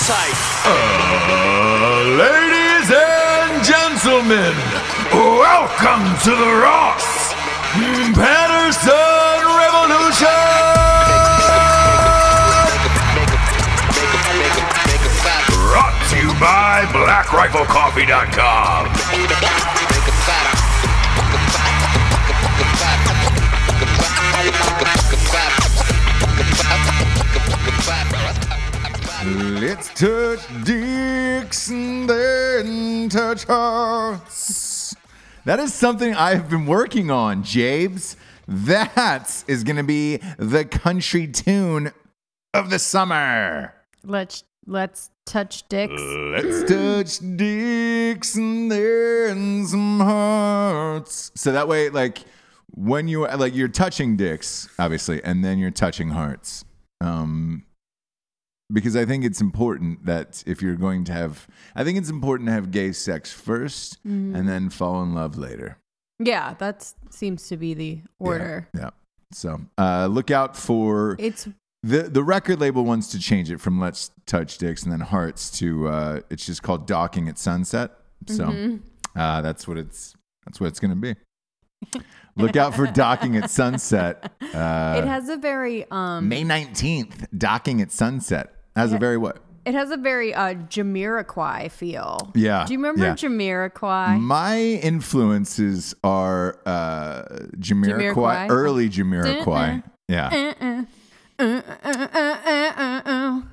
type. Ladies and gentlemen, welcome to the Ross Patterson Revolution! Brought to you by BlackRifleCoffee.com. Let's touch dicks and then touch hearts. That is something I've been working on, Jabes. That is going to be the country tune of the summer. Let's touch dicks. Let's touch dicks and then some hearts. So that way, like, when you're touching dicks, obviously, and then you're touching hearts. Because I think it's important that if you're going to have, I think it's important to have gay sex first and then fall in love later. Yeah, that seems to be the order. Yeah. So look out for the record label wants to change it from Let's Touch Dicks and then Hearts to it's just called Docking at Sunset. So that's what it's going to be. Look out for Docking at Sunset. It has a very May 19th, Docking at Sunset. Has a very what? It has a very Jamiroquai feel. Yeah. Do you remember Jamiroquai? My influences are Jamiroquai, early Jamiroquai. Yeah.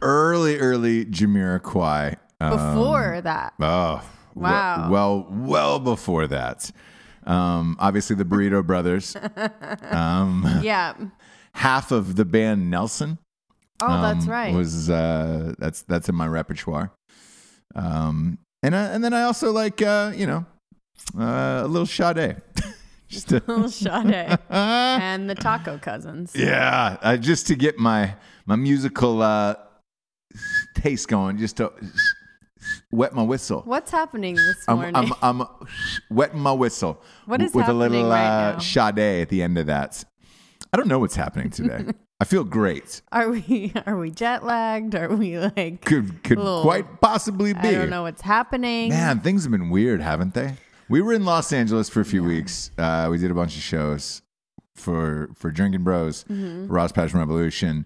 Early Jamiroquai. Before that. Oh, wow. Well before that. Obviously the Burrito Brothers. Yeah. Half of the band Nelson. Oh, that's right. Was that's in my repertoire. And then I also like a little Sade. Just a little Sade. And the Taco Cousins. Yeah, just to get my musical taste going, just to wet my whistle. What's happening this morning? I'm wetting my whistle. What is with happening a little right now? Sade at the end of that. I don't know what's happening today. I feel great. Are we jet lagged? Are we like could quite possibly be? I don't know what's happening. Man, things have been weird, haven't they? We were in Los Angeles for a few weeks. We did a bunch of shows for Drinking Bros, Ross Passion Revolution.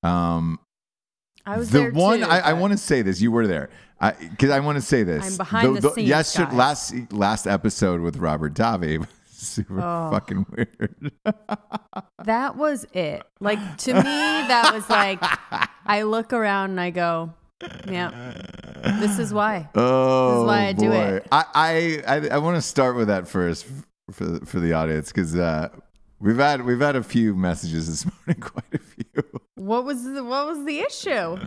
I was there too. I want to say this. You were there. Because I want to say this. I'm behind the scenes, guys. Last episode with Robert Davi was super fucking weird. That was it. Like, to me, that was like, I look around and I go, yeah, this is why. Oh, this is why I do it. I want to start with that first for the audience because we've had a few messages this morning, quite a few. What was the issue?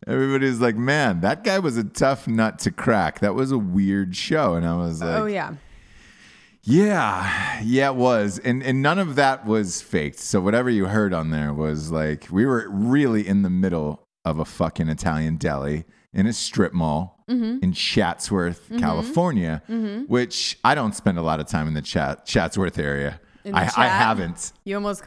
Everybody's like, man, that guy was a tough nut to crack. That was a weird show, and I was like, oh yeah. Yeah, it was. And none of that was faked. So whatever you heard on there was like, we were really in the middle of a fucking Italian deli in a strip mall in Chatsworth, California, which I don't spend a lot of time in the Chatsworth area. I haven't. You almost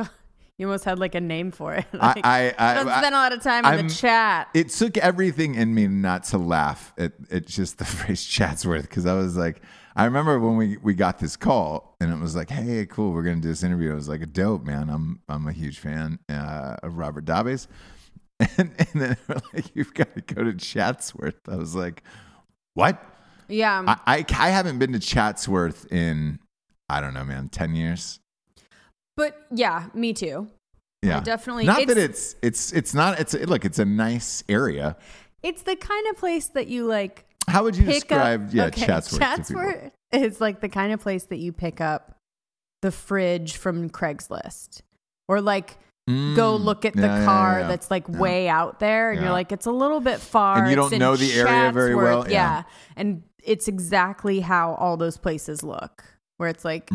had like a name for it. Like, I don't spend a lot of time in the chat. It took everything in me not to laugh at just the phrase Chatsworth because I was like, I remember when we got this call and it was like, hey, cool, we're gonna do this interview. I was like, dope, man. I'm a huge fan of Robert Davi's, and then we're like, you've got to go to Chatsworth. I was like, what? Yeah. I haven't been to Chatsworth in I don't know, man, 10 years. But yeah, me too. Yeah, I definitely. Not that it's not. Look, it's a nice area. It's the kind of place that you like. How would you describe Chatsworth? Chatsworth is like the kind of place that you pick up the fridge from Craigslist, or like go look at the car that's like way out there, and you're like, it's a little bit far, and you don't know the area very well. Yeah, and it's exactly how all those places look, where it's like,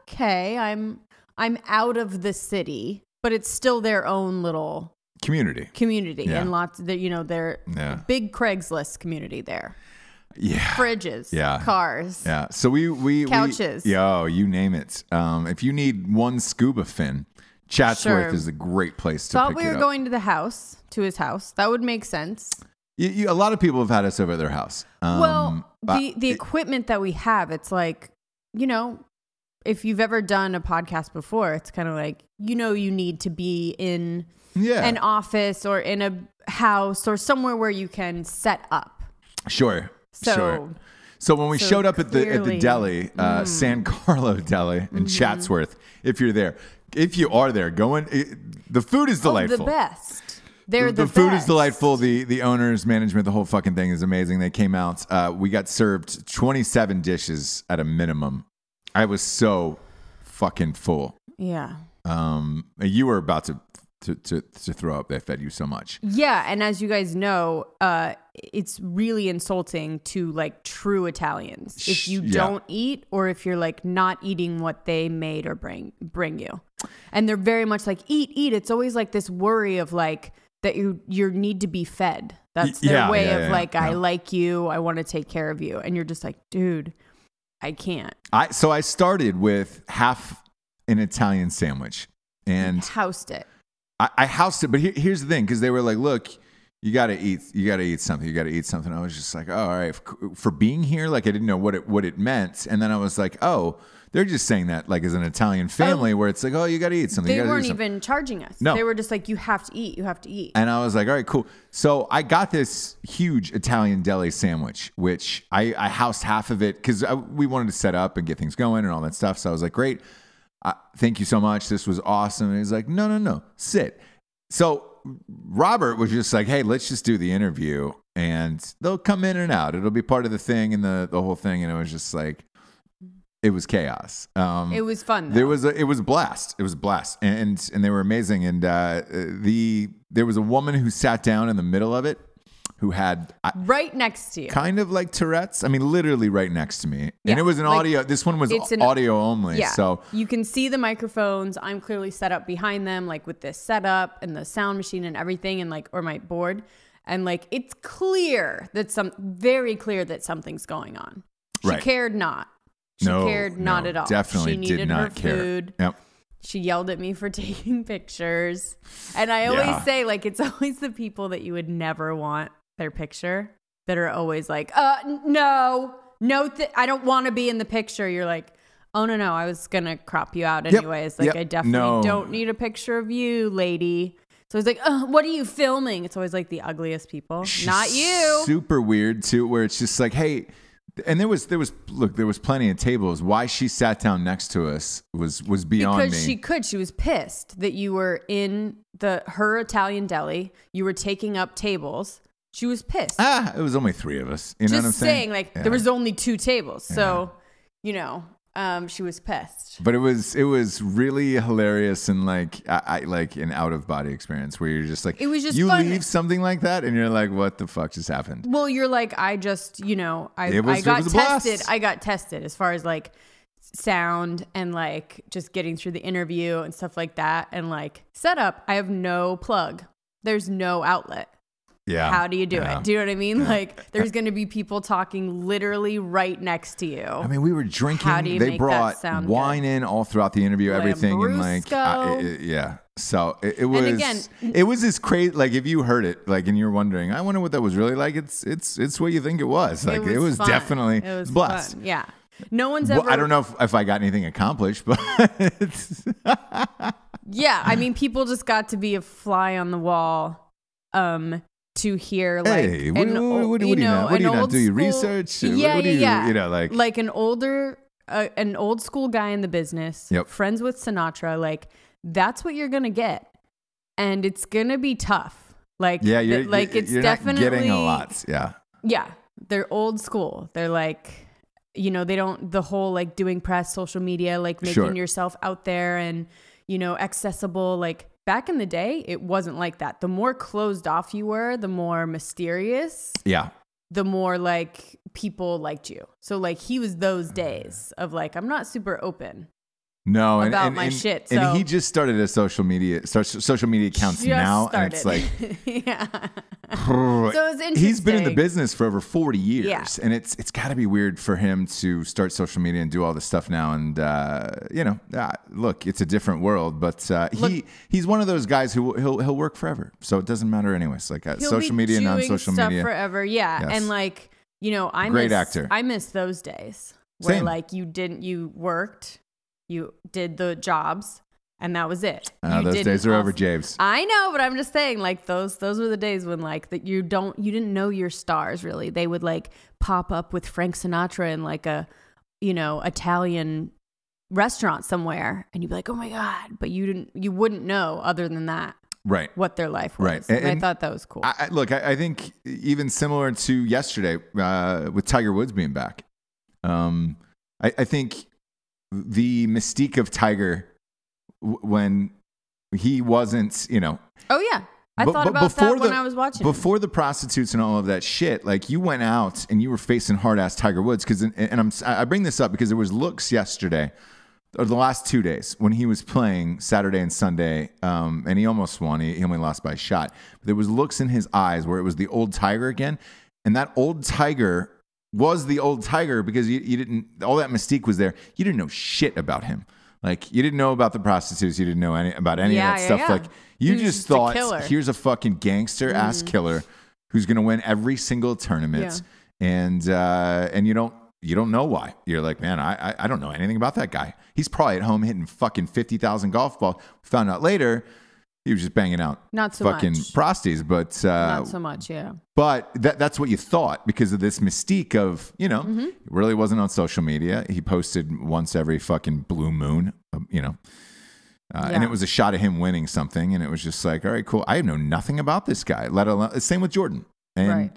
okay, I'm out of the city, but it's still their own little community, and lots of their big Craigslist community there. Yeah, fridges, cars, So we couches, you name it. If you need one scuba fin, Chatsworth is a great place to pick it up. Thought we were going to his house. That would make sense. A lot of people have had us over at their house. The equipment that we have, it's like, if you've ever done a podcast before, it's kind of like, you need to be in an office or in a house or somewhere where you can set up. Sure. So when we showed up at the deli, San Carlo Deli in Chatsworth, if you are there, the food is delightful. The best. The food is delightful. The owners, management, the whole fucking thing is amazing. They came out. We got served 27 dishes at a minimum. I was so fucking full. Yeah. You were about to throw up. They fed you so much. Yeah, and as you guys know, it's really insulting to like true Italians if you don't eat, or if you're like not eating what they made or bring you. And they're very much like eat. It's always like this worry of like that you need to be fed. That's their way of like I like you, I want to take care of you, and you're just like, dude, I can't. So I started with half an Italian sandwich and housed it. I housed it, but here's the thing, because they were like, look, you got to eat something. I was just like, oh, all right, for being here, like I didn't know what it meant, and then I was like, oh, they're just saying that like as an Italian family, where it's like, oh, you got to eat something. They weren't even charging us. No, they were just like, you have to eat. And I was like, all right, cool. So I got this huge Italian deli sandwich, which I housed half of it because we wanted to set up and get things going and all that stuff. So I was like, great. Thank you so much. This was awesome. And he's like, no, sit. So Robert was just like, hey, let's just do the interview and they'll come in and out. It'll be part of the thing and the whole thing. And it was just like, it was chaos. It was fun, though. It was a blast. And they were amazing. And there was a woman who sat down in the middle of it who had right next to you, kind of like Tourette's. I mean, literally right next to me. Yeah, and it was an audio. This one was audio only. Yeah. So you can see the microphones. I'm clearly set up behind them, like with this setup and the sound machine and everything, and like, or my board. And like, it's very clear that something's going on. She cared not. She cared not at all. Definitely she needed did not her care. Food. Yep. She yelled at me for taking pictures. And I always say, like, it's always the people that you would never want their picture that are always like, no, I don't want to be in the picture. You're like, oh, no, I was going to crop you out anyways. Like, I definitely don't need a picture of you, lady. So it's like, what are you filming? It's always like the ugliest people. Not you. Super weird, too, where it's just like, hey, and there was plenty of tables. Why she sat down next to us was beyond me. Because she was pissed that you were in her Italian deli. You were taking up tables. She was pissed. It was only 3 of us. You know what I'm saying? Like there was only 2 tables. So, she was pissed. But it was really hilarious and like an out of body experience where you're just like, it was just you fun. Leave something like that and you're like, what the fuck just happened? Well, you're like, I just, I got tested. I got tested as far as like sound and like just getting through the interview and stuff like that. And like setup, I have no plug. There's no outlet. Yeah. How do you do it? Do you know what I mean? Yeah. Like there's going to be people talking literally right next to you. I mean, we were drinking. How do you they brought wine in all throughout the interview, everything. And like, So it was, and again, it was this crazy, like if you heard it, like, and you're wondering, I wonder what that was really like. It's what you think it was. Like it was definitely a blast. Fun. Yeah. No one's ever. I don't know if I got anything accomplished, but yeah. I mean, people just got to be a fly on the wall. To hear like, hey, what do you not do? You research? Yeah. Like an old school guy in the business, friends with Sinatra. Like that's what you're gonna get, and it's gonna be tough. Like you're definitely not getting a lot. Yeah. They're old school. They're like, they don't the whole like doing press, social media, like making yourself out there and accessible, like. Back in the day, it wasn't like that. The more closed off you were, the more mysterious. Yeah. The more like people liked you. So like he was those days of like, I'm not super open. No, about my shit. So and he just started a social media accounts now, and it's like, yeah. So it's interesting. He's been in the business for over 40 years, and it's got to be weird for him to start social media and do all this stuff now. And look, it's a different world, but he's one of those guys who he'll work forever, so it doesn't matter anyways. Like social media, non-social media, forever. Yeah, yes. And like great actor. I miss those days where like you worked. You did the jobs, and that was it. Those days are over, James. I know, but I'm just saying, like those were the days when like that you didn't know your stars really. They would like pop up with Frank Sinatra in like a Italian restaurant somewhere, and you'd be like, oh my god, but you wouldn't know other than that, right? What their life was. Right, and I thought that was cool. I think even similar to yesterday with Tiger Woods being back, I think. The mystique of Tiger when he wasn't, Oh, yeah. I thought about that when I was watching. Before the prostitutes and all of that shit, like you went out and you were facing hard-ass Tiger Woods. I bring this up because there was looks yesterday, or the last 2 days, when he was playing Saturday and Sunday, and he almost won. He only lost by a shot. But there was looks in his eyes where it was the old Tiger again. And that old Tiger was the old Tiger because you didn't, all that mystique was there. You didn't know shit about him. Like you didn't know about the prostitutes. You didn't know about any of that stuff. Yeah. Like you just thought, here's a fucking gangster ass killer who's going to win every single tournament. Yeah. And you don't know why. You're like, man, I don't know anything about that guy. He's probably at home hitting fucking 50,000 golf balls. Found out later, he was just banging out fucking prosties, but not so much, yeah. But that's what you thought because of this mystique of, he really wasn't on social media. He posted once every fucking blue moon, and it was a shot of him winning something, and it was just like, all right, cool. I know nothing about this guy, let alone same with Jordan. And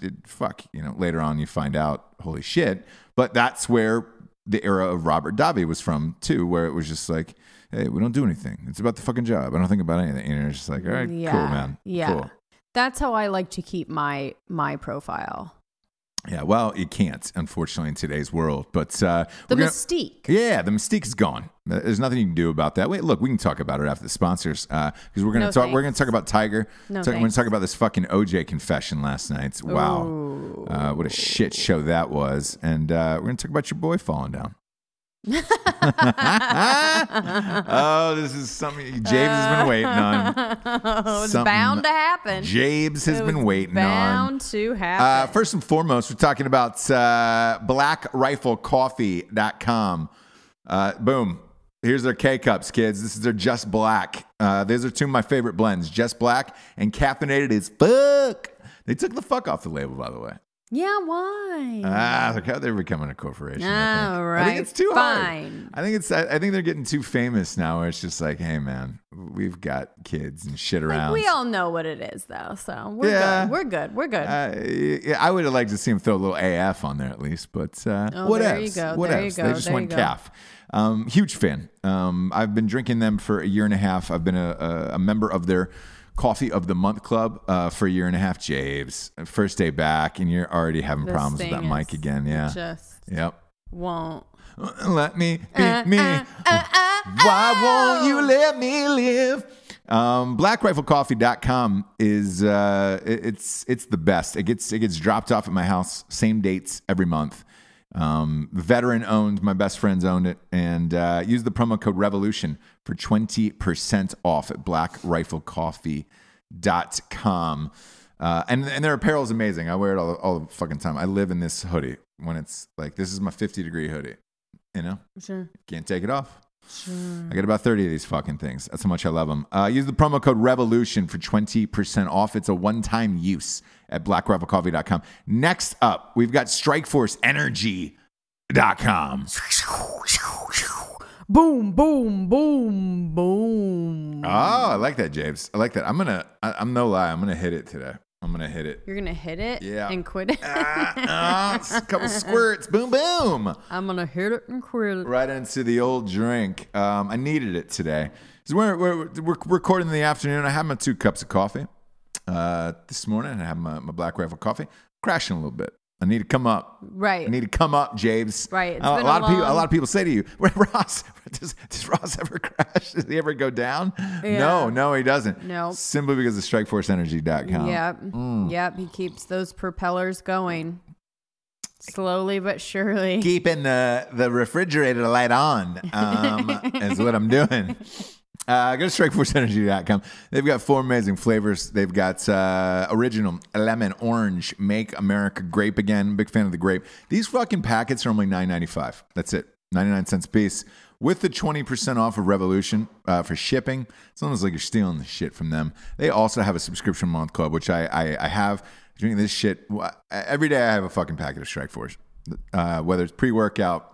later on you find out, holy shit. But that's where the era of Robert Davi was from too, where it was just like, hey, we don't do anything. It's about the fucking job. I don't think about anything. And it's just like, all right, cool, man. Yeah. Cool. That's how I like to keep my profile. Yeah, well, you can't, unfortunately, in today's world. But the mystique. Yeah, the mystique is gone. There's nothing you can do about that. Wait, look, we can talk about it after the sponsors because we're going to talk. We're going to talk about Tiger. We're going to talk about this fucking OJ confession last night. Wow, what a shit show that was. And we're going to talk about your boy falling down. Oh, this is something James has been waiting on. It's bound to happen. James has been waiting on. Bound to happen. First and foremost, we're talking about blackriflecoffee.com. Boom. Here's their K-Cups, kids. This is their Just Black. These are two of my favorite blends, Just Black and caffeinated as fuck. They took the fuck off the label, by the way. Yeah, why? Look how they're becoming a corporation. Right. I think it's too hard. I think they're getting too famous now where it's just like, hey man, we've got kids and shit around. We all know what it is though, so we're good. I would have liked to see him throw a little AF on there at least, but what there else? You go. What there else? You go. They just went calf. Huge fan. I've been drinking them for a year and a half. I've been a member of their Coffee of the Month Club for a year and a half. James, first day back, and you're already having problems with that mic again. Yeah. Yep. Won't. Let me be me. Why won't you let me live? BlackRifleCoffee.com is it's the best. It gets dropped off at my house, same dates every month. Veteran owned, my best friends owned it, and use the promo code REVOLUTION for 20% off at blackriflecoffee.com. And their apparel is amazing. I wear it all the fucking time. I live in this hoodie when it's like, this is my 50-degree hoodie, Sure. Can't take it off. Sure. I got about 30 of these fucking things. That's how much I love them. Use the promo code REVOLUTION for 20% off. It's a one-time use at blackriflecoffee.com. Next up, we've got StrikeForceEnergy.com. Boom, boom, boom, boom. Oh, I like that, James. I like that. I'm no lie. I'm going to hit it today. I'm going to hit it. You're going to hit it? Yeah. And quit it? A couple squirts. Boom, boom. I'm going to hit it and quit it. Right into the old drink. I needed it today. So we're recording in the afternoon. I had my 2 cups of coffee this morning. I had my Black Rifle coffee. Crashing a little bit. I need to come up. Right. I need to come up, James. Right. A lot of people say to you, Ross, does Ross ever crash? Does he ever go down? Yeah. No, he doesn't. No. Simply because of StrikeForceEnergy.com. Yep. Yep. He keeps those propellers going. Slowly but surely. Keeping the refrigerator light on is what I'm doing. Go to StrikeForceEnergy.com. They've got 4 amazing flavors. They've got original lemon, orange, make America grape again. Big fan of the grape. These fucking packets are only $9.95. That's it. 99 cents a piece. With the 20% off of Revolution for shipping. It's almost like you're stealing the shit from them. They also have a subscription month club, which I have. Drinking this shit. Every day I have a fucking packet of Strike Force. Whether it's pre-workout,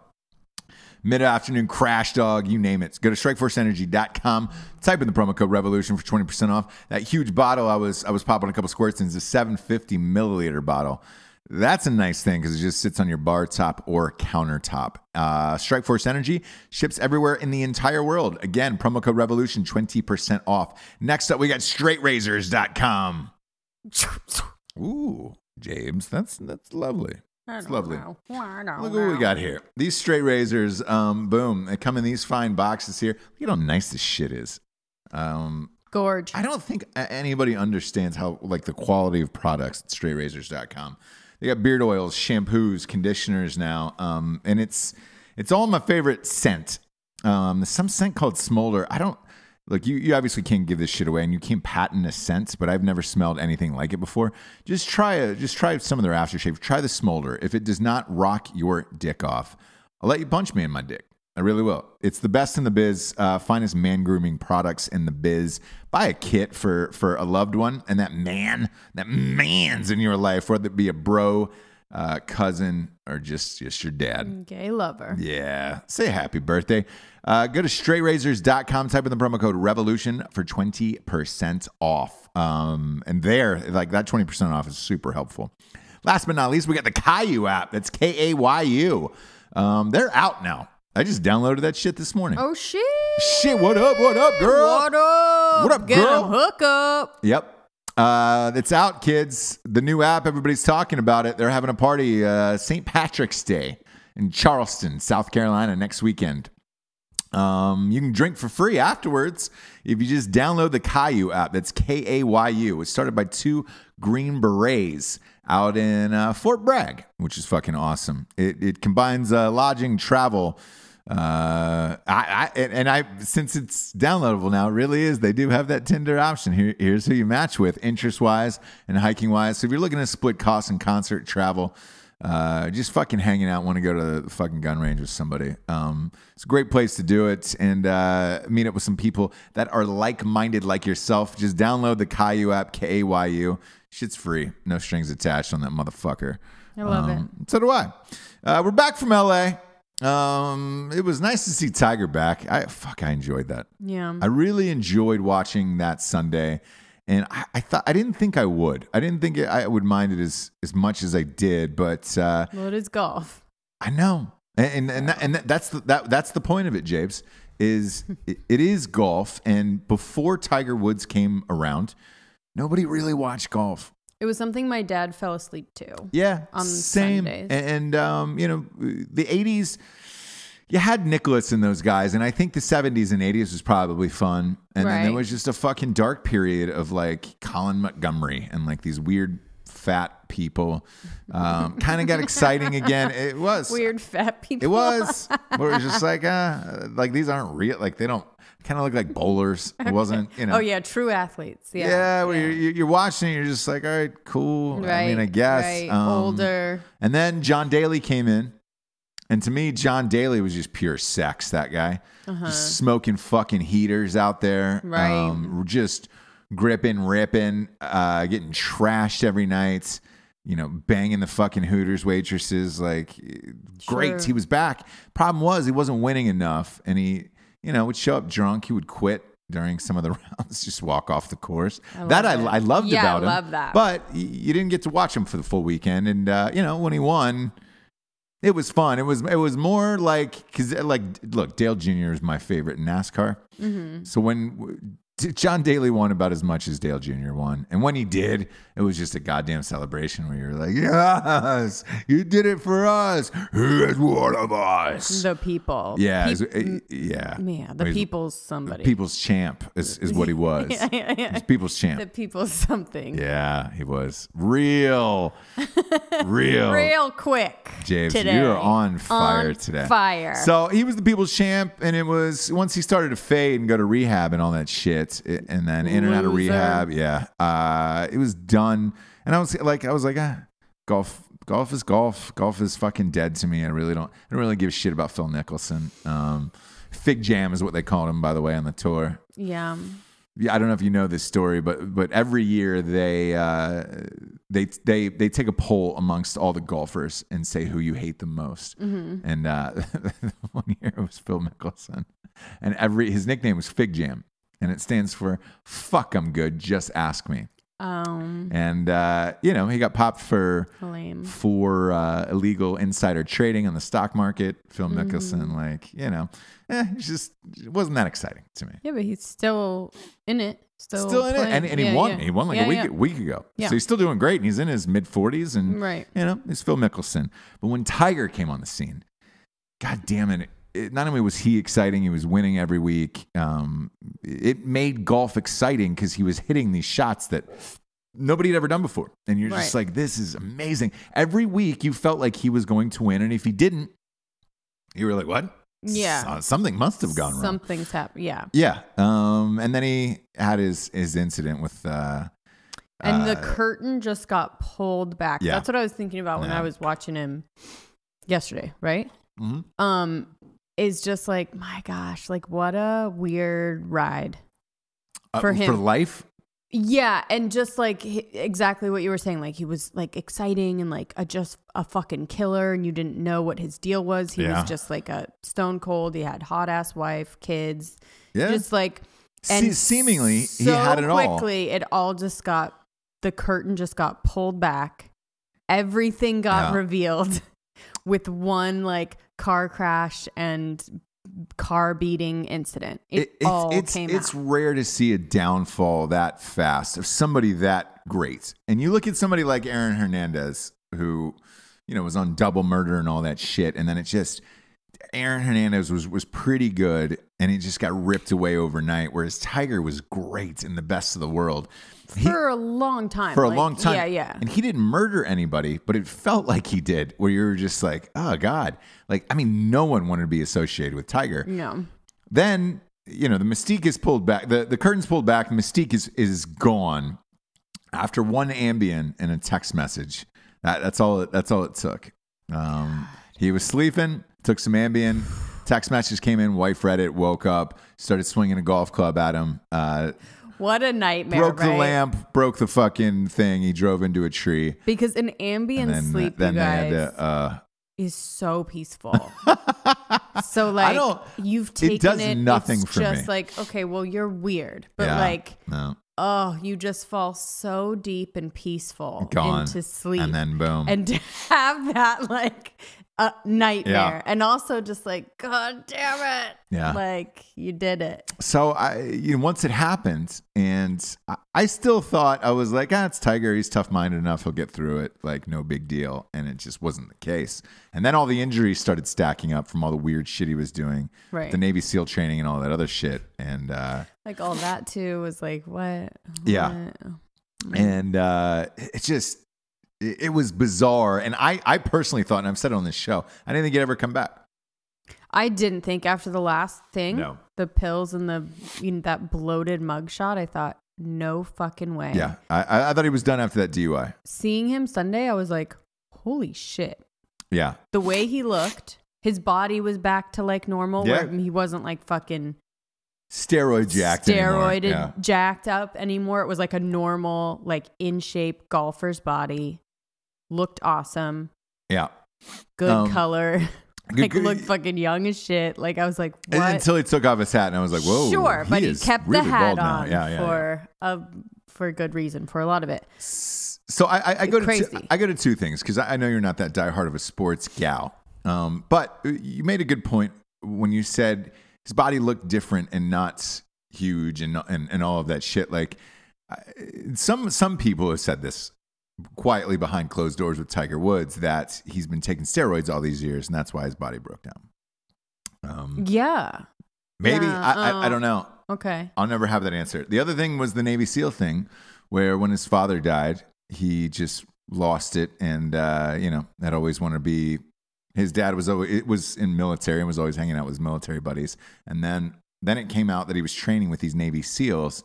mid-afternoon crash dog, you name it. Go to StrikeForceEnergy.com. Type in the promo code REVOLUTION for 20% off. That huge bottle I was popping a couple squirts in is a 750 milliliter bottle. That's a nice thing because it just sits on your bar top or countertop. Strike Force Energy ships everywhere in the entire world. Again, promo code REVOLUTION, 20% off. Next up, we got StraightRazors.com. Ooh, James, that's lovely. It's lovely. Look what we got here. These straight razors, boom. They come in these fine boxes here. Look at how nice this shit is. Gorge. I don't think anybody understands how the quality of products at straightrazors.com. They got beard oils, shampoos, conditioners now, and it's all my favorite scent. Some scent called Smolder. I don't. Look, you obviously can't give this shit away, and you can't patent a scent, but I've never smelled anything like it before. Just try some of their aftershave. Try the Smolder. If it does not rock your dick off, I'll let you punch me in my dick. I really will. It's the best in the biz, finest man grooming products in the biz. Buy a kit for a loved one, and that man's in your life, whether it be a bro, cousin, or just your dad. Gay lover. Yeah. Say happy birthday. Go to straightrazors.com, type in the promo code REVOLUTION for 20% off. And there, that 20% off is super helpful. Last but not least, we got the Caillou app. That's Kayu. They're out now. I just downloaded that shit this morning. Oh, shit. Shit, what up, girl? What up? What up, Get girl? a hook up. Yep. It's out, kids. The new app, everybody's talking about it. They're having a party St. Patrick's Day in Charleston, South Carolina next weekend. You can drink for free afterwards if you just download the Caillou app. That's Kayu. It's started by 2 Green Berets out in Fort Bragg, which is fucking awesome. It combines lodging, travel. Since it's downloadable now, it really is. They do have that Tinder option. Here's who you match with, interest-wise and hiking-wise. So if you're looking to split costs and concert travel, just fucking hanging out, want to go to the fucking gun range with somebody. It's a great place to do it and meet up with some people that are like-minded like yourself. Just download the Caillou app, Kayu. Shit's free. No strings attached on that motherfucker. I love it. So do I. We're back from LA. It was nice to see Tiger back. I enjoyed that. Yeah. I really enjoyed watching that Sunday. And I didn't think I would. I didn't think I would mind it as much as I did. But well, it is golf. I know, and that's the point of it, Jabes. It is golf, and before Tiger Woods came around, nobody really watched golf. It was something my dad fell asleep to. Yeah, on same. Sundays. And the 80s. You had Nicholas and those guys, and I think the 70s and 80s was probably fun. And then there was just a fucking dark period of Colin Montgomery and these weird fat people. Kind of got exciting again. It was. Weird fat people. It was. Where it was just these aren't real. They don't kind of look like bowlers. It wasn't, Oh, yeah, true athletes. Yeah. Yeah, where you're watching, you're just all right, cool. Right, I mean, I guess. Right. Older. And then John Daly came in. And to me, John Daly was just pure sex, that guy. Just smoking fucking heaters out there. Right. Just gripping, ripping, getting trashed every night. Banging the fucking Hooters waitresses. Great. He was back. Problem was, he wasn't winning enough. And he, would show up drunk. He would quit during some of the rounds, just walk off the course. I loved about him. I love that. But you didn't get to watch him for the full weekend. And, when he won... It was fun. It was more because look, Dale Jr. is my favorite in NASCAR. Mm-hmm. So when John Daly won about as much as Dale Jr. won. And when he did, it was just a goddamn celebration where you're like, yes, you did it for us. He is one of us. The people. Yeah. Yeah, the people's somebody. People's champ is what he was. Yeah. He's people's champ. The people's something. Yeah, he was. Real quick. James, today. you're on fire today. Fire. So he was the people's champ, and it was once he started to fade and go to rehab and all that shit. And then in and out of rehab, it was done. And I was like, golf is golf. Golf is fucking dead to me. I don't really give a shit about Phil Mickelson. Fig Jam is what they called him, by the way, on the tour. Yeah. Yeah, I don't know if you know this story, but every year they take a poll amongst all the golfers and say who you hate the most. Mm-hmm. And one year it was Phil Mickelson, and his nickname was Fig Jam. And it stands for "fuck, I'm good. Just ask me." And he got popped for illegal insider trading on the stock market. Phil Mickelson, it wasn't that exciting to me. Yeah, but he's still in it. Still in it, and he won. Yeah. He won a week ago. Yeah. So he's still doing great, and he's in his mid 40s, and he's Phil Mickelson. But when Tiger came on the scene, god damn it. Not only was he exciting, he was winning every week. It made golf exciting because he was hitting these shots that nobody had ever done before. And you're just like, this is amazing. Every week you felt like he was going to win. And if he didn't, you were like, what? Yeah. Something must have gone wrong. Something's happened. Yeah. Yeah. And then he had his incident with... and the curtain just got pulled back. Yeah. That's what I was thinking about when I was watching him yesterday, right? Mm-hmm. Is just like, my gosh, like what a weird ride for him. For life? Yeah, and just like exactly what you were saying, like he was like exciting and like just a fucking killer, and you didn't know what his deal was. He was just like a stone cold. He had hot ass wife, kids. Yeah. Just like, and seemingly he had it all. So quickly, the curtain just got pulled back. Everything got revealed with one like car crash and car beating incident. It all came out. It's rare to see a downfall that fast of somebody that great. And you look at somebody like Aaron Hernandez, who, was on double murder and all that shit. And then Aaron Hernandez was pretty good, and he just got ripped away overnight, whereas Tiger was great and the best of the world. For a long time. Yeah. And he didn't murder anybody, but it felt like he did, where you were just like, oh, God. No one wanted to be associated with Tiger. No. Then, the mystique is pulled back. The curtain's pulled back. Mystique is gone after one Ambien and a text message. That's all it took. He was sleeping, took some Ambien. Text message came in. Wife read it, woke up, started swinging a golf club at him. What a nightmare, broke the lamp, broke the fucking thing. He drove into a tree. Because an Ambien sleep, you guys, is so peaceful. So, you've taken it. Does nothing for me. It's just like, okay, well, you're weird. But, you just fall so deep and peaceful into sleep. And then boom. And to have that, a nightmare, and also just like, God damn it, you did it. So once it happened, and I still thought, I was like, it's Tiger, he's tough-minded enough, he'll get through it, like no big deal. And it just wasn't the case. And then all the injuries started stacking up from all the weird shit he was doing, the Navy SEAL training and all that other shit, and all that too was like, what? And it was bizarre. And I personally thought, and I've said it on this show, I didn't think he'd ever come back. I didn't think after the last thing, the pills and that bloated mugshot, I thought, no fucking way. Yeah. I thought he was done after that DUI. Seeing him Sunday, I was like, holy shit. Yeah. The way he looked, his body was back to like normal, where he wasn't like fucking steroid jacked up anymore. It was like a normal, like in shape golfer's body. Looked awesome. Yeah. Good color. Looked fucking young as shit. Like I was like, what? Until he took off his hat, and I was like, whoa. Sure, but he kept really the hat on for a good reason, for a lot of it. So I go to two things, because I know you're not that diehard of a sports gal. But you made a good point when you said his body looked different and huge and all of that shit. Like some people have said this quietly behind closed doors with Tiger Woods, that he's been taking steroids all these years and that's why his body broke down. Maybe. I don't know. Okay. I'll never have that answer. The other thing was the Navy SEAL thing, where when his father died, he just lost it. And, that always wanted to be, his dad was in military and was always hanging out with his military buddies. And then it came out that he was training with these Navy SEALs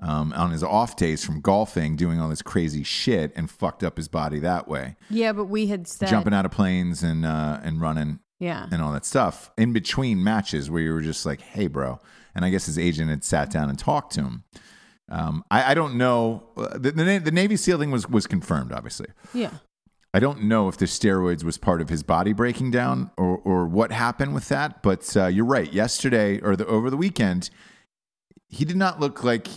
on his off days from golfing, doing all this crazy shit, and fucked up his body that way. Yeah, but we had said jumping out of planes and running. Yeah. And all that stuff in between matches where you were just like, hey, bro. And I guess his agent had sat down and talked to him. I don't know. The Navy SEAL thing was confirmed, obviously. Yeah. I don't know if the steroids was part of his body breaking down or what happened with that. But you're right. Yesterday or over the weekend, he did not look like...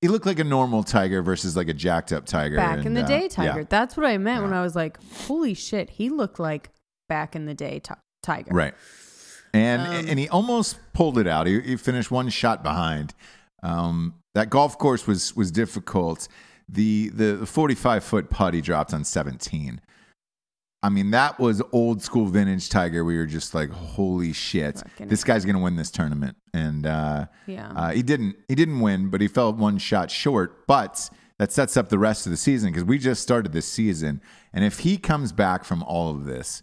He looked like a normal Tiger versus like a jacked up Tiger. Back in the day Tiger. Yeah. That's what I meant when I was like, holy shit, he looked like back in the day Tiger. Right. And he almost pulled it out. He finished one shot behind. That golf course was difficult. The 45-foot putt he dropped on 17. I mean, that was old school vintage Tiger. We were just like, holy shit, this guy's going to win this tournament. And he didn't win, but he fell one shot short. But that sets up the rest of the season, because we just started this season. And if he comes back from all of this,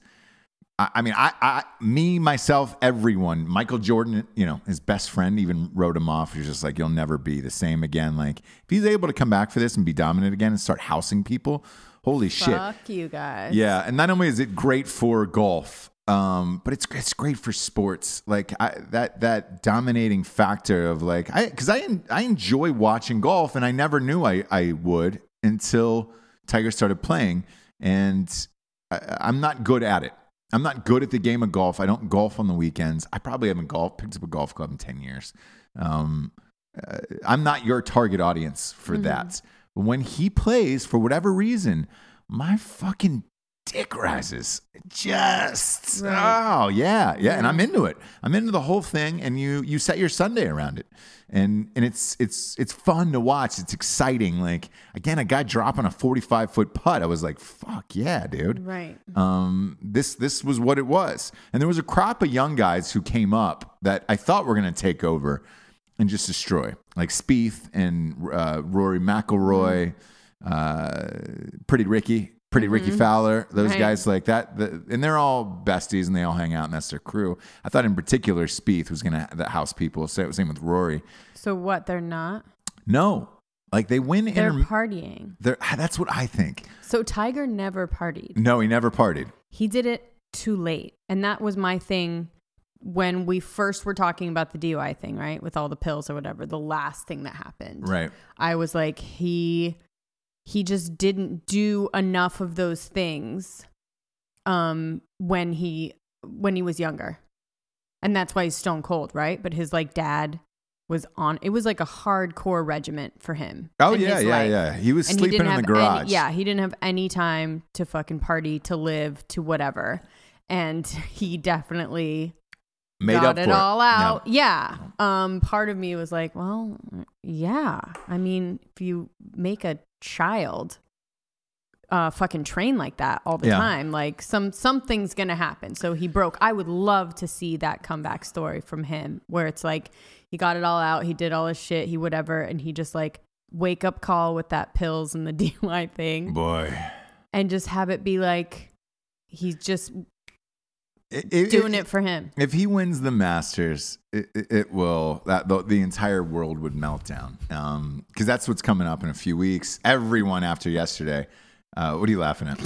me, myself, everyone, Michael Jordan, his best friend even wrote him off. He was just like, you'll never be the same again. Like, if he's able to come back for this and be dominant again and start housing people, holy shit. Fuck you guys. Yeah. And not only is it great for golf, but it's great for sports. Like that dominating factor of like, because I enjoy watching golf, and I never knew I would until Tiger started playing. And I'm not good at it. I'm not good at the game of golf. I don't golf on the weekends. I probably haven't picked up a golf club in 10 years. I'm not your target audience for that. But when he plays, for whatever reason, my fucking dick rises. Just, oh, yeah. And I'm into it. I'm into the whole thing, and you set your Sunday around it. And it's fun to watch. It's exciting. Like, again, a guy dropping a 45-foot putt. I was like, fuck yeah, dude. Right. This was what it was. And there was a crop of young guys who came up that I thought were going to take over and just destroy. Like Spieth and Rory McIlroy, Pretty Ricky Fowler, those guys like that. And they're all besties, and they all hang out, and that's their crew. I thought in particular Spieth was going to house people. Same with Rory. So what, they're not? No. Like they win. They're partying. That's what I think. So Tiger never partied. No, he never partied. He did it too late. And that was my thing when we first were talking about the DUI thing, right? With all the pills or whatever, the last thing that happened. Right. I was like, he just didn't do enough of those things when he was younger. And that's why he's stone cold, right? But his like dad was on, it was like a hardcore regiment for him. Oh yeah. He was sleeping in the garage. He didn't have any time to fucking party, to live, to whatever. And he definitely got it all out. Yeah. Part of me was like, well, yeah. I mean, if you make a child fucking train like that all the time, like something's gonna happen. So he broke. I would love to see that comeback story from him, where it's like he got it all out, he did all his shit, he whatever, and he just like wake up call with that pills and the DUI thing, boy, and just have it be like he's just doing it for him. If he wins the Masters, it will, the entire world would melt down, because that's what's coming up in a few weeks. Everyone after yesterday. What are you laughing at?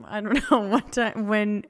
I don't know. One time when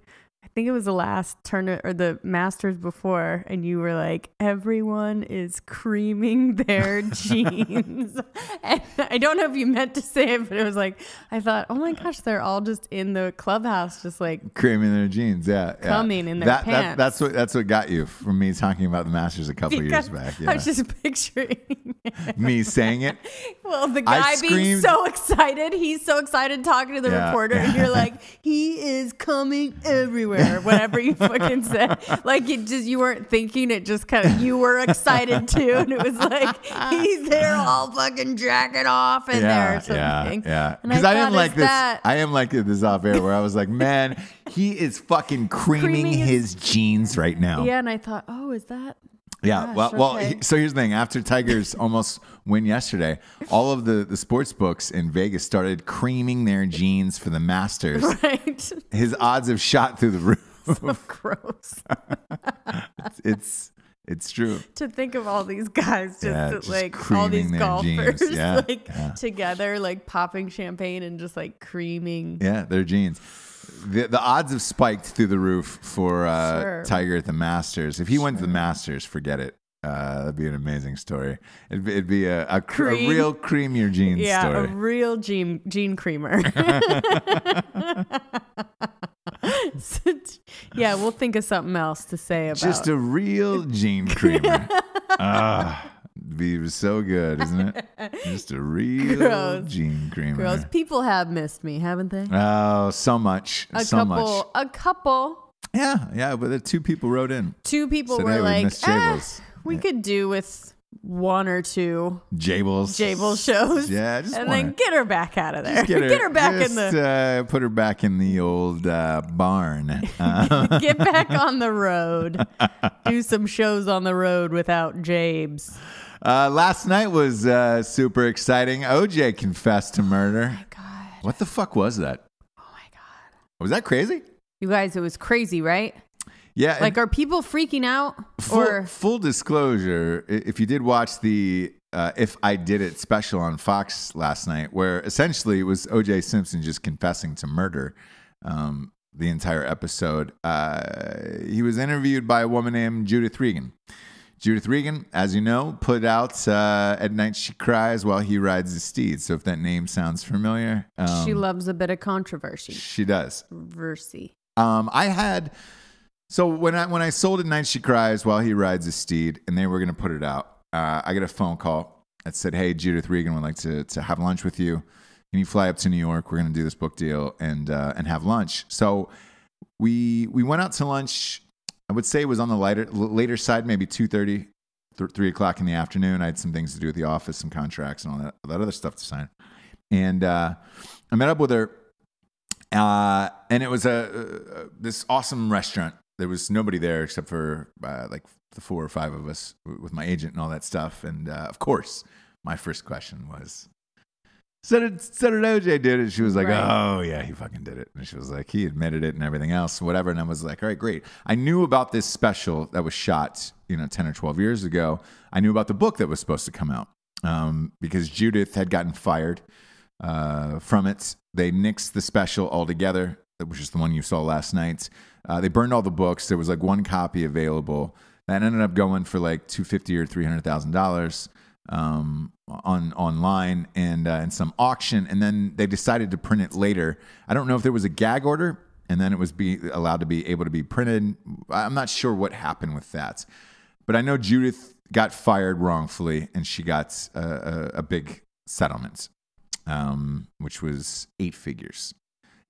I think it was the last tournament or the Masters before, and you were like, everyone is creaming their jeans. And I don't know if you meant to say it, but it was like, I thought, oh my gosh, they're all just in the clubhouse, just like creaming their jeans. Yeah. Coming in their pants. That's what got you from me talking about the Masters a couple years back. Yeah. I was just picturing me saying it. Well, the guy being so excited. He's so excited talking to the reporter. And you're like, he is coming everywhere. Whatever you fucking said. Like, you weren't thinking. It just kind of, you were excited too. And it was like, he's there all fucking jacking off in there or something. Yeah. Because I didn't like this. I am like this off air where I was like, man, he is fucking creaming his jeans right now. Yeah. And I thought, oh, is that? Yeah, gosh, well. So here's the thing. After Tigers almost win yesterday, all of the sports books in Vegas started creaming their jeans for the Masters. Right. His odds have shot through the roof. So gross. It's true. To think of all these guys just like all these golfers together, like popping champagne and just like creaming. Yeah, their jeans. The odds have spiked through the roof for Tiger at the Masters. If he went to the Masters, forget it. That'd be an amazing story. It'd be a real cream your jeans story. Yeah, a real gene creamer. Yeah, we'll think of something else to say about. Just a real gene creamer. Be so good, isn't it? Just a real gene creamer. Gross. People have missed me, haven't they? Oh, so much. A couple. Yeah. But the 2 people wrote in. 2 people were like, we could do with 1 or 2 Jables shows. Yeah, then get her back out of there. Get her back in the put her back in the old barn. Get back on the road. Do some shows on the road without Jabes. Last night was super exciting. OJ confessed to murder. Oh my God. What the fuck was that? Oh my God. Was that crazy? You guys, it was crazy, right? Yeah. Like, are people freaking out? Full disclosure, if you did watch the If I Did It special on Fox last night, where essentially it was OJ Simpson just confessing to murder the entire episode, he was interviewed by a woman named Judith Regan. Judith Regan, as you know, put out At Night She Cries While He Rides His Steed. So if that name sounds familiar. She loves a bit of controversy. She does. So when I sold At Night She Cries While He Rides His Steed, and they were going to put it out, I got a phone call that said, hey, Judith Regan would like to have lunch with you. Can you fly up to New York? We're going to do this book deal and have lunch. So we went out to lunch. I would say it was on the later side, maybe 2:30, 3 o'clock in the afternoon. I had some things to do at the office, some contracts and all that other stuff to sign. And I met up with her, and it was this awesome restaurant. There was nobody there except for like the 4 or 5 of us with my agent and all that stuff. And of course, my first question was, so did OJ did it? She was like, oh, yeah, he fucking did it. And she was like, he admitted it and everything else, whatever. And I was like, all right, great. I knew about this special that was shot, 10 or 12 years ago. I knew about the book that was supposed to come out because Judith had gotten fired from it. They nixed the special altogether, which is the one you saw last night. They burned all the books. There was like 1 copy available. That ended up going for like $250,000 or $300,000 online and some auction. And then they decided to print it later. I don't know if there was a gag order and then it was allowed to be able to be printed. I'm not sure what happened with that. But I know Judith got fired wrongfully and she got a big settlement, which was 8 figures.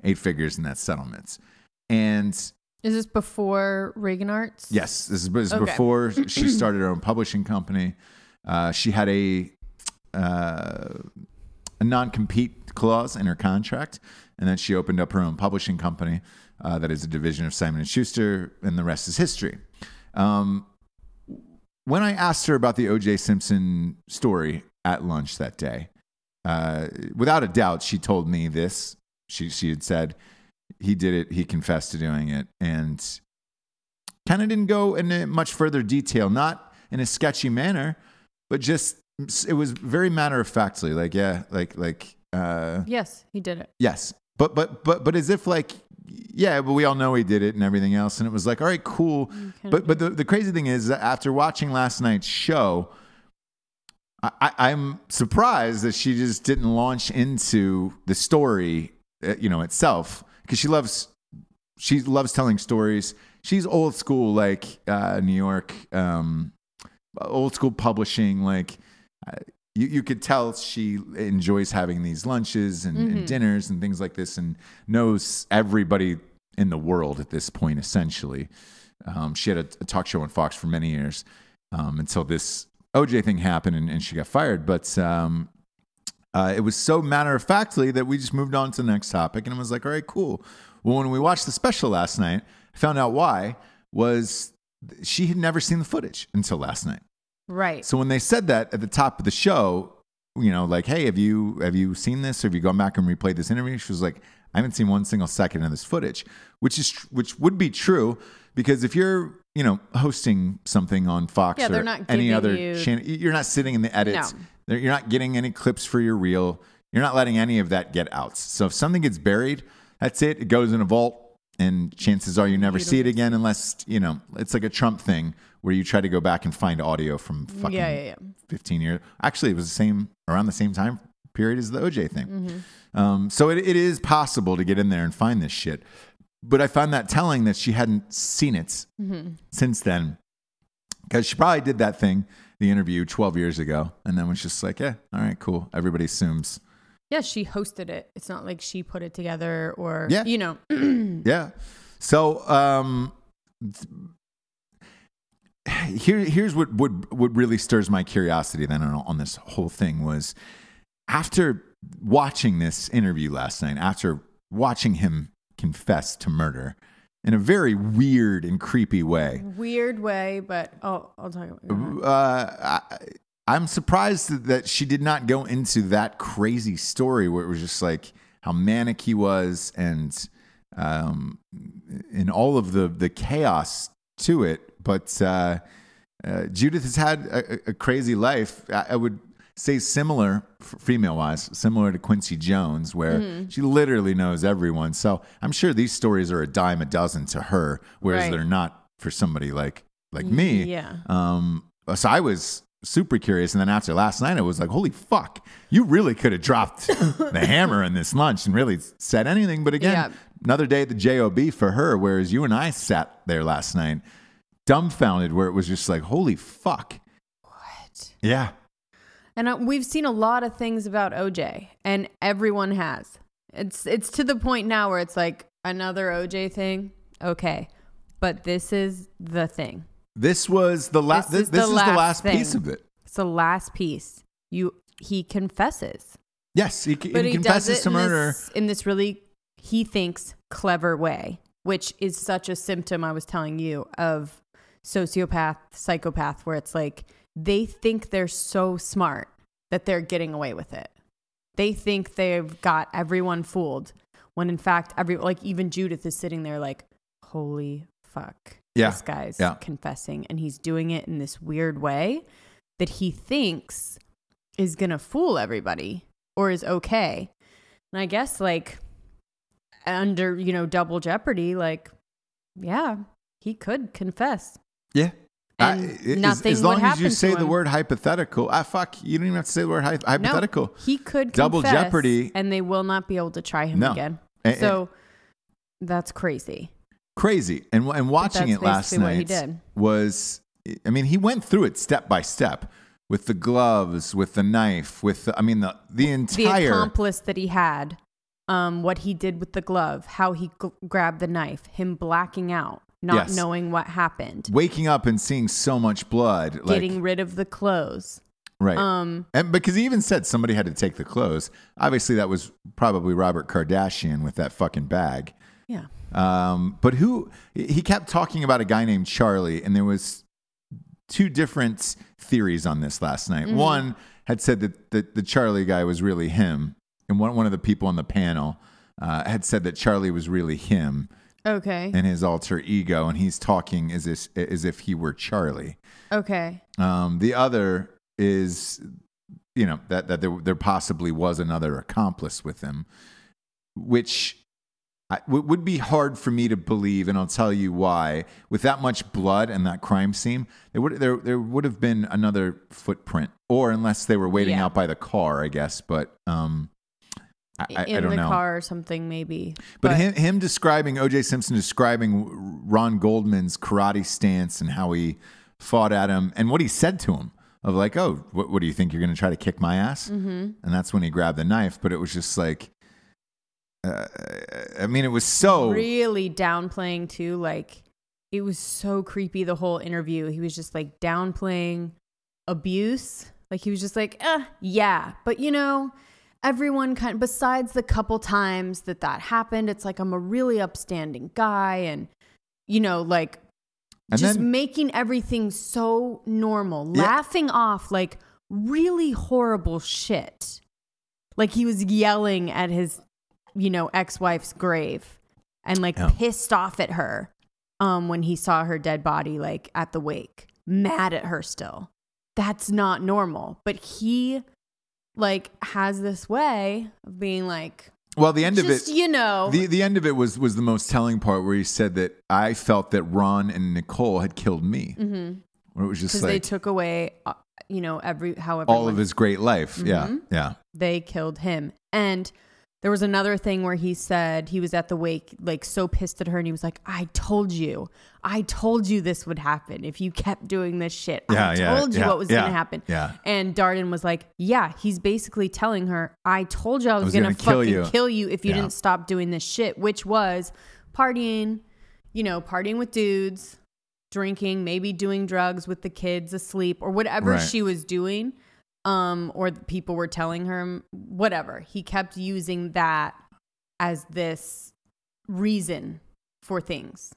8 figures in that settlement. And is this before Reagan Arts? Yes, this is before she started her own publishing company. She had a non-compete clause in her contract, and then she opened up her own publishing company that is a division of Simon & Schuster, and the rest is history. When I asked her about the OJ Simpson story at lunch that day, without a doubt, she told me this. She had said, he did it, he confessed to doing it, and kind of didn't go into much further detail, not in a sketchy manner, but just, it was very matter-of-factly, like, yeah, like yes, he did it. Yes, but as if like, yeah, but we all know he did it and everything else, and it was like, all right, cool. But the crazy thing is, after watching last night's show, I'm surprised that she just didn't launch into the story, itself, because she loves telling stories. She's old school, like New York, old school publishing, like you could tell she enjoys having these lunches and dinners and things like this, and knows everybody in the world at this point, essentially. She had a talk show on Fox for many years until this OJ thing happened and she got fired. But it was so matter-of-factly that we just moved on to the next topic, and I was like, all right, cool. Well, when we watched the special last night, I found out why was she had never seen the footage until last night. Right. So when they said that at the top of the show, like, hey, have you seen this? Or have you gone back and replayed this interview? She was like, I haven't seen one single second of this footage, which would be true, because if you're, hosting something on Fox or any other channel, you're not sitting in the edits. No. You're not getting any clips for your reel. You're not letting any of that get out. So if something gets buried, that's it. It goes in a vault. And chances are you never see it again unless, it's like a Trump thing where you try to go back and find audio from fucking 15 years. Actually, it was around the same time period as the OJ thing. Mm-hmm. So it is possible to get in there and find this shit. But I found that telling that she hadn't seen it since then, because she probably did that thing, the interview 12 years ago, and then was just like, yeah, all right, cool. Everybody assumes. Yeah, she hosted it. It's not like she put it together or, Yeah. So here's what really stirs my curiosity then on this whole thing was, after watching this interview last night, after watching him confess to murder in a very weird and creepy way. Weird way, but I'll talk about it. I'm surprised that she did not go into that crazy story where it was just like how manic he was and in all of the chaos to it. But Judith has had a crazy life. I would say similar, female-wise, similar to Quincy Jones, where she literally knows everyone. So I'm sure these stories are a dime a dozen to her, whereas they're not for somebody like me. Yeah. So I was super curious, and then after last night, I was like, holy fuck, you really could have dropped the hammer in this lunch and really said anything. But again, another day at the JOB for her, whereas you and I sat there last night dumbfounded, where it was just like, holy fuck. What? Yeah. And we've seen a lot of things about OJ, and everyone has. It's to the point now where it's like, another OJ thing, okay, but this is the thing. This was the last. This is the last piece of it. It's the last piece. He confesses. Yes, he confesses to murder in this really, he thinks, clever way, which is such a symptom, I was telling you, of sociopath, psychopath, where it's like they think they're so smart that they're getting away with it. They think they've got everyone fooled, when in fact, even Judith is sitting there like, holy fuck. Yeah. This guy's confessing, and he's doing it in this weird way that he thinks is going to fool everybody or is okay. And I guess under, double jeopardy, he could confess. Yeah. Nothing as long would as happen you say to the him. word hypothetical. You don't even have to say the word hypothetical. No, he could double confess, jeopardy, and they will not be able to try him again. So that's crazy. Crazy. And watching it last night was, he went through it step by step with the gloves, with the knife, with the entire... The accomplice that he had, what he did with the glove, how he grabbed the knife, him blacking out, not knowing what happened. Waking up and seeing so much blood. Getting rid of the clothes. Right. And because he even said somebody had to take the clothes. Obviously, that was probably Robert Kardashian with that fucking bag. Yeah. But he kept talking about a guy named Charlie, and there was two different theories on this last night. Mm-hmm. One had said that the Charlie guy was really him, and one of the people on the panel had said that Charlie was really him. Okay. And his alter ego, and he's talking as if he were Charlie. Okay. The other is, that there possibly was another accomplice with him, which would be hard for me to believe, and I'll tell you why. With that much blood and that crime scene, there would have been another footprint, or unless they were waiting out by the car, I guess. But I don't know. In the car or something, maybe. But him describing, OJ Simpson describing Ron Goldman's karate stance and how he fought at him and what he said to him of like, oh, what do you think? You're going to try to kick my ass? And that's when he grabbed the knife. But it was just like, I mean, it was so really downplaying too. Like, it was so creepy. The whole interview, he was just like downplaying abuse. Like, he was just like, yeah, but you know, everyone kind of, besides the couple times that happened, it's like, I'm a really upstanding guy, and you know, like, and just then, making everything so normal, laughing off like really horrible shit. Like, he was yelling at his, you know, ex-wife's grave and like pissed off at her when he saw her dead body, like at the wake, mad at her still. That's not normal. But he like has this way of being like, well, the end of it, you know, the end of it was the most telling part, where he said that I felt that Ron and Nicole had killed me. Where it was just like, they took away, you know, all of his great life. Yeah. They killed him. And there was another thing where he said he was at the wake, like so pissed at her, and he was like, I told you this would happen if you kept doing this shit. I told you what was going to happen. Yeah. And Darden was like, yeah, he's basically telling her, I told you I was going to fucking kill you if you didn't stop doing this shit, which was partying, you know, partying with dudes, drinking, maybe doing drugs with the kids asleep or whatever she was doing. Or people were telling her, whatever. He kept using that as this reason for things.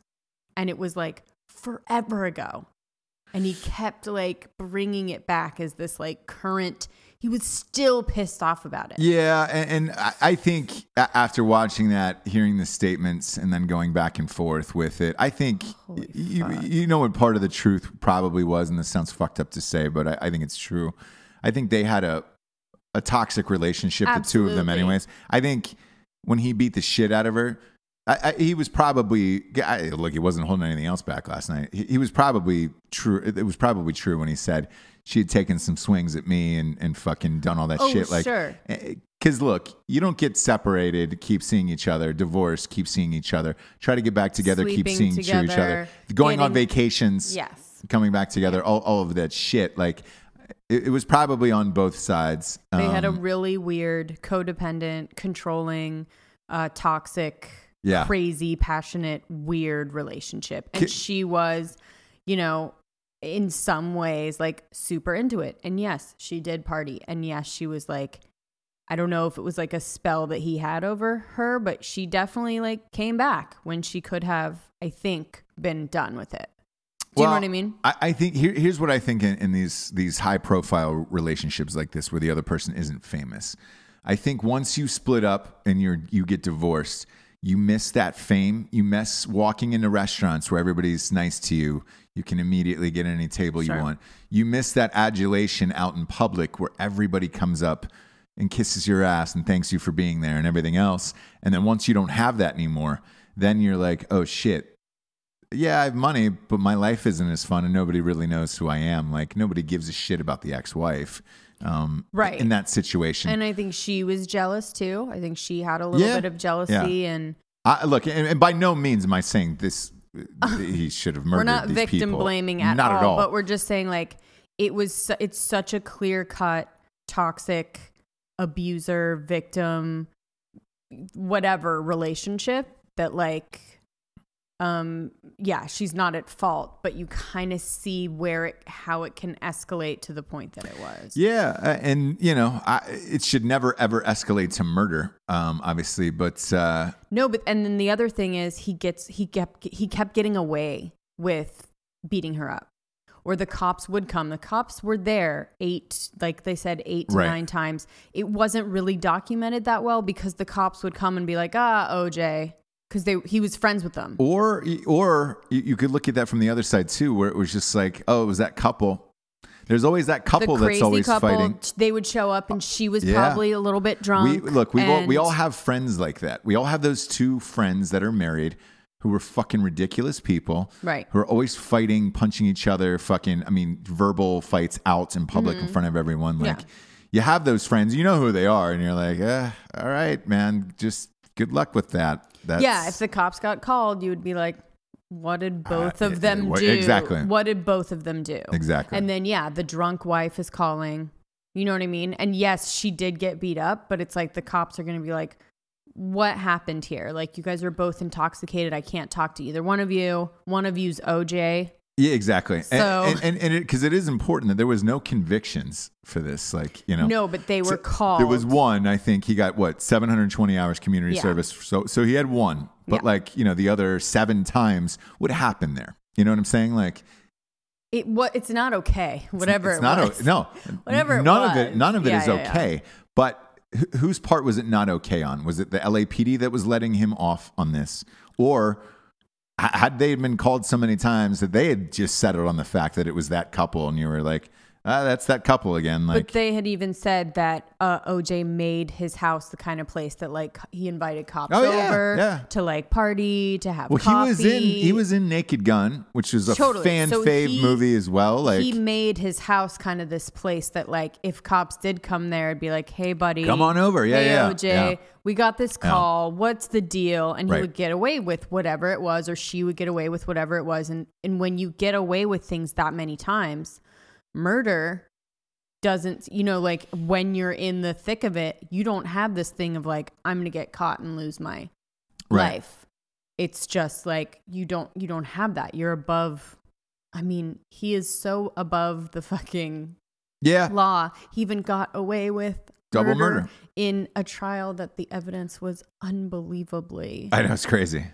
And it was like forever ago. And he kept like bringing it back as this like current, he was still pissed off about it. Yeah. And I think after watching that, hearing the statements and then going back and forth with it, I think, you know what part of the truth probably was, and this sounds fucked up to say, but I think it's true. I think they had a toxic relationship, the two of them anyways. I think when he beat the shit out of her, he was probably, look, he wasn't holding anything else back last night. He was probably true. It was probably true when he said she had taken some swings at me and fucking done all that shit. Like, sure. Because look, you don't get separated, keep seeing each other, divorce, keep seeing each other, try to get back together, keep seeing each other, going on vacations, coming back together, all of that shit. Like, it was probably on both sides. They had a really weird, codependent, controlling, toxic, crazy, passionate, weird relationship. And she was, you know, in some ways, like super into it. And yes, she did party. And yes, she was like, I don't know if it was like a spell that he had over her, but she definitely like came back when she could have, I think, been done with it. Do you know what I mean? I think here's what I think in these high profile relationships like this, where the other person isn't famous. I think once you split up and you get divorced, you miss that fame. You miss walking into restaurants where everybody's nice to you. You can immediately get any table you want. You miss that adulation out in public where everybody comes up and kisses your ass and thanks you for being there and everything else. And then once you don't have that anymore, then you're like, oh shit. Yeah, I have money, but my life isn't as fun and nobody really knows who I am. Like, nobody gives a shit about the ex-wife in that situation. And I think she was jealous too. I think she had a little bit of jealousy. And look, and by no means am I saying this, he should have murdered these people. We're not victim blaming at all, but we're just saying like, it's such a clear-cut, toxic, abuser, victim, whatever relationship that like, she's not at fault, but you kind of see how it can escalate to the point that it was. Yeah. And you know, it should never, ever escalate to murder, obviously, but, no, but, and then the other thing is he kept getting away with beating her up, or the cops would come. The cops were there 8 to 9 times. It wasn't really documented that well because the cops would come and be like, OJ, because he was friends with them. Or you could look at that from the other side too, where it was just like, oh, it was that couple. There's always that couple that's always fighting. They would show up and she was probably a little bit drunk. We all have friends like that. We all have those 2 friends that are married who were fucking ridiculous people. Right. Who are always fighting, punching each other, verbal fights out in public in front of everyone. Like, you have those friends, you know who they are, and you're like, all right, man, just good luck with that. If the cops got called, you would be like, what did both of them do? Exactly. What did both of them do? Exactly. And then, the drunk wife is calling. You know what I mean? And yes, she did get beat up, but it's like the cops are going to be like, what happened here? Like, you guys are both intoxicated. I can't talk to either one of you. One of you's OJ. Yeah, exactly. So, and because it is important that there was no convictions for this, like, you know. No, but they were called. There was one. I think he got 720 hours community service. So he had one, but like, you know, the other 7 times, what happened there? You know what I'm saying? Like, it's not okay. Whatever it's it not was. No, whatever. None of it is okay. But whose part was it not okay on? Was it the LAPD that was letting him off on this, or had they been called so many times that they had just settled on the fact that it was that couple, and you were like, that's that couple again? Like, but they had even said that OJ made his house the kind of place that, like, he invited cops over to, like, party, to have coffee. He was in Naked Gun, which was a fan fave movie as well. Like, he made his house kind of this place that, like, if cops did come there, it'd be like, hey, buddy, come on over. Hey, OJ, we got this call. What's the deal? And he would get away with whatever it was, or she would get away with whatever it was. And when you get away with things that many times, murder doesn't, you know, like, when you're in the thick of it, you don't have this thing of like, I'm gonna get caught and lose my life. It's just like, you don't have that. You're above. I mean, he is so above the fucking law. He even got away with double murder in a trial that the evidence was unbelievably, I know, it's crazy.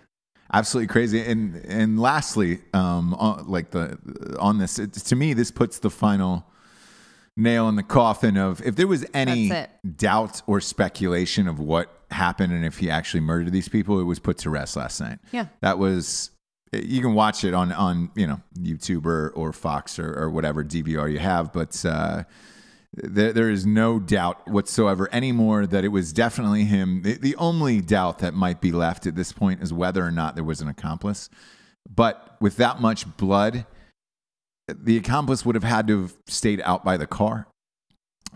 Absolutely crazy. And lastly, on this, to me, this puts the final nail in the coffin of, if there was any doubt or speculation of what happened and if he actually murdered these people, it was put to rest last night. Yeah. That was, you can watch it on you know, YouTube or Fox or whatever DVR you have, but there is no doubt whatsoever anymore that it was definitely him. The only doubt that might be left at this point is whether or not there was an accomplice. But with that much blood, the accomplice would have had to have stayed out by the car.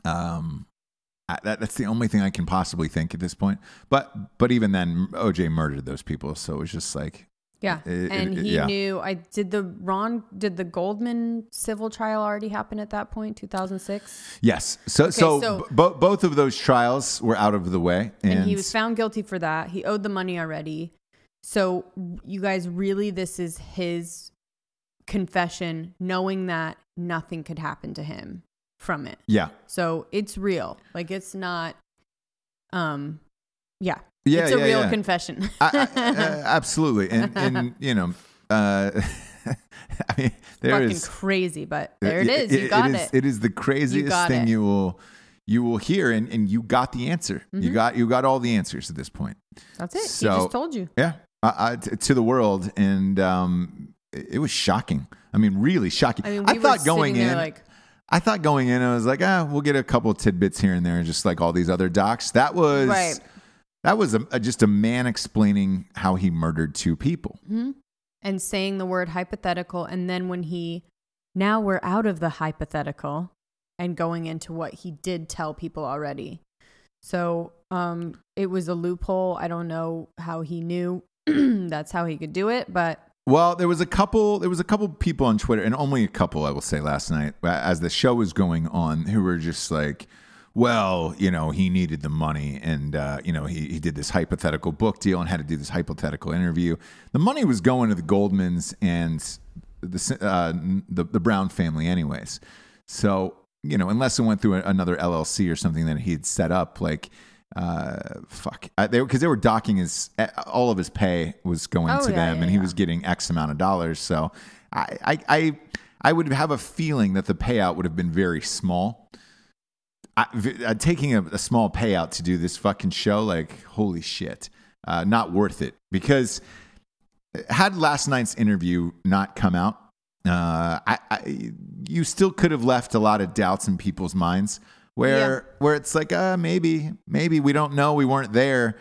That's the only thing I can possibly think at this point. But even then, OJ murdered those people, so it was just like, he knew. Did the Goldman civil trial already happen at that point, 2006? Yes. So both of those trials were out of the way, and he was found guilty for that. He owed the money already. So you guys, really, this is his confession, knowing that nothing could happen to him from it. Yeah. So it's real. Like, it's not. It's a real confession. Absolutely. And you know, I mean, there fucking is crazy, but there it is. You got it. It is the craziest thing you will hear, and you got the answer. Mm-hmm. You got all the answers at this point. That's it. So, he just told you. Yeah. To the world, and it was shocking. I mean, really shocking. I mean, I thought going in, I was like, we'll get a couple of tidbits here and there, just like all these other docs. That was right. That was just a man explaining how he murdered 2 people. Mm-hmm. And saying the word hypothetical. And then now we're out of the hypothetical and going into what he did tell people already. So it was a loophole. I don't know how he knew that's how he could do it, but. Well, there was a couple people on Twitter, and only a couple, I will say, last night as the show was going on, who were just like, well, you know, he needed the money, and you know, he did this hypothetical book deal and had to do this hypothetical interview. The money was going to the Goldmans and the Brown family, anyways. So, you know, unless it went through another LLC or something that he had set up, like, because they were docking all of his pay was going to them, and he was getting X amount of dollars. So, I would have a feeling that the payout would have been very small. Taking a small payout to do this fucking show, like, holy shit, not worth it. Because had last night's interview not come out, you still could have left a lot of doubts in people's minds where it's like, maybe we don't know, we weren't there.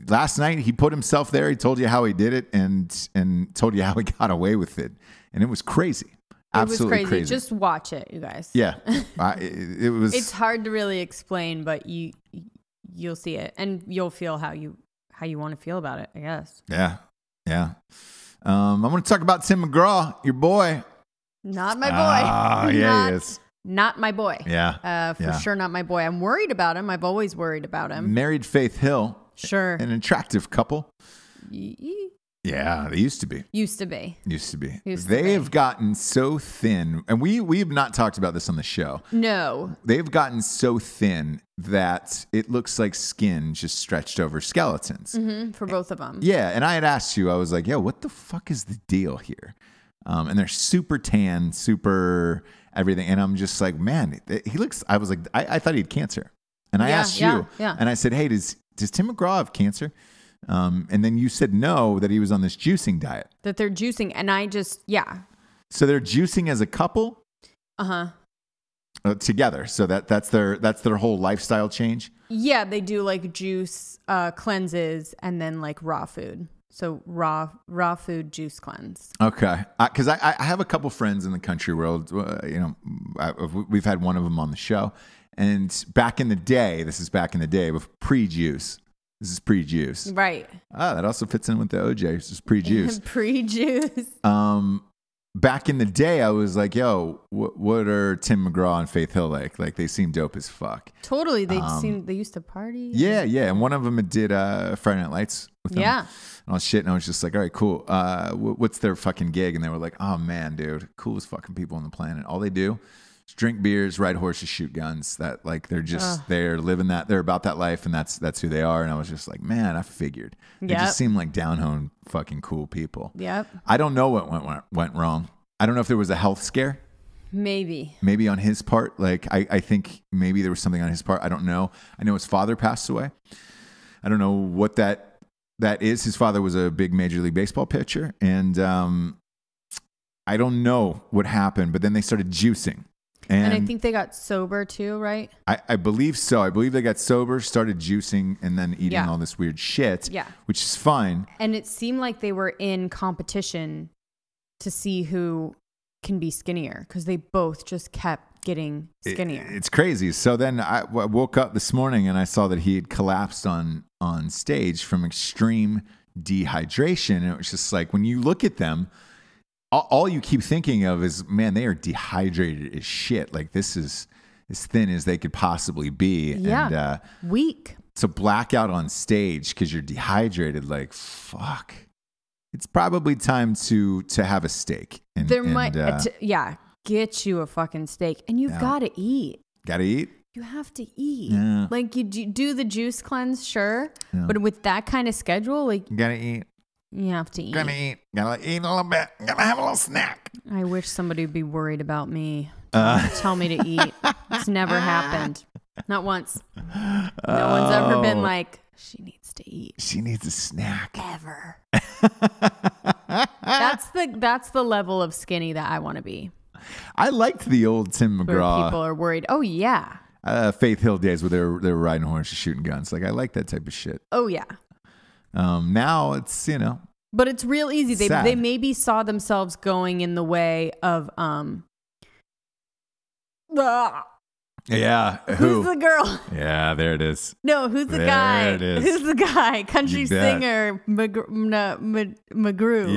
Last night he put himself there. He told you how he did it and told you how he got away with it, and it was crazy. Absolutely it was crazy. Just watch it, you guys. Yeah, it was. It's hard to really explain, but you'll see it, and you'll feel how you want to feel about it, I guess. Yeah. I'm going to talk about Tim McGraw, your boy. Not my boy. Oh, yeah, he is. Not my boy. Yeah. For sure not my boy. I'm worried about him. I've always worried about him. Married Faith Hill. Sure. An attractive couple. Yeah, they used to be. They have gotten so thin. And we've not talked about this on the show. No. They've gotten so thin that it looks like skin just stretched over skeletons. Mm-hmm, for both of them. Yeah. And I had asked you, I was like, yo, what the fuck is the deal here? And they're super tan, super everything. And I'm just like, man, he looks, I was like, I thought he had cancer. And I asked you, and I said, hey, does Tim McGraw have cancer? And then you said no, that he was on this juicing diet. That they're juicing. And I just, So they're juicing as a couple? Together. So that's their whole lifestyle change? Yeah, they do like juice cleanses and then like raw food. So raw food juice cleanse. Okay. Because I have a couple friends in the country world, we've had one of them on the show. And back in the day, with pre-juice. This is pre-juice. Right. That also fits in with the OJ. This is pre-juice. Pre-juice. Back in the day, I was like, yo, what are Tim McGraw and Faith Hill like? Like, they seem dope as fuck. Totally. They used to party. Yeah. And one of them did Friday Night Lights with them. Yeah. And all shit. And I was just like, all right, cool. What's their fucking gig? And they were like, oh, man, dude, coolest fucking people on the planet. All they do is drink beers, ride horses, shoot guns. That like they're living that, they're about that life, and that's who they are. And I was just like, man, I figured. They just seem like down home fucking cool people. Yep. I don't know what went wrong. I don't know if there was a health scare. Maybe on his part. Like I think maybe there was something on his part. I don't know. I know his father passed away. I don't know what that is. His father was a big Major League Baseball pitcher, and I don't know what happened. But then they started juicing. And I think they got sober too, right? I believe so. I believe they got sober, started juicing, and then eating all this weird shit, which is fine. And it seemed like they were in competition to see who can be skinnier, because they both just kept getting skinnier. It's crazy. So then I woke up this morning and I saw that he had collapsed on stage from extreme dehydration. And it was just like, when you look at them, all you keep thinking of is, man, they are dehydrated as shit. Like, this is as thin as they could possibly be. Yeah. And, weak. So blackout on stage because you're dehydrated. Like, fuck. It's probably time to have a steak. Get you a fucking steak. And you've got to eat. Got to eat? You have to eat. Yeah. Like, you do the juice cleanse, sure. Yeah. But with that kind of schedule, like, you got to eat. You have to eat. Gotta eat a little bit. Gotta have a little snack. I wish somebody would be worried about me. Tell me to eat. It's never happened. Not once. No one's ever been like, she needs to eat. She needs a snack. Ever. That's the level of skinny that I want to be. I liked the old Tim McGraw. Where people are worried. Oh, yeah. Faith Hill days where they were riding horses, shooting guns. Like, I like that type of shit. Oh, yeah. Now it's, but it's real easy. They maybe saw themselves going in the way of, yeah. Who's the girl? Yeah, there it is. No, who's the guy? There it is. Who's the guy? Country singer McGrew.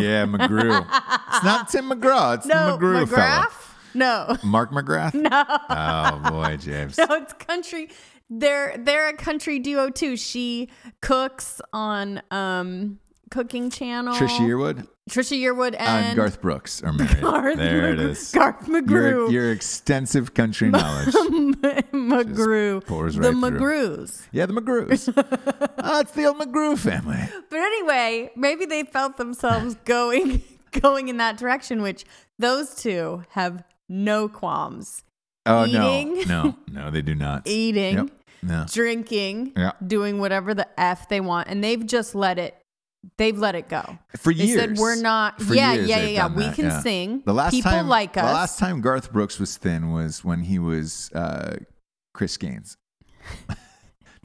Yeah, McGrew. It's not Tim McGraw. It's the McGrew fella. No. Mark McGrath? No. Oh boy, James. No, it's country. They're a country duo too. She cooks on Cooking Channel. Trisha Yearwood and Garth Brooks are married. It is. Garth McGrew. Your extensive country knowledge. McGrew. The McGrews. Yeah, the McGrews. It's the old McGrew family. But anyway, maybe they felt themselves going in that direction, which those two have no qualms. Oh, eating, no, they do not. Eating, yep. No. Drinking, doing whatever the F they want. And they've just let it go. For years. They said, we're not, we can sing. People like us. The last time Garth Brooks was thin was when he was Chris Gaines.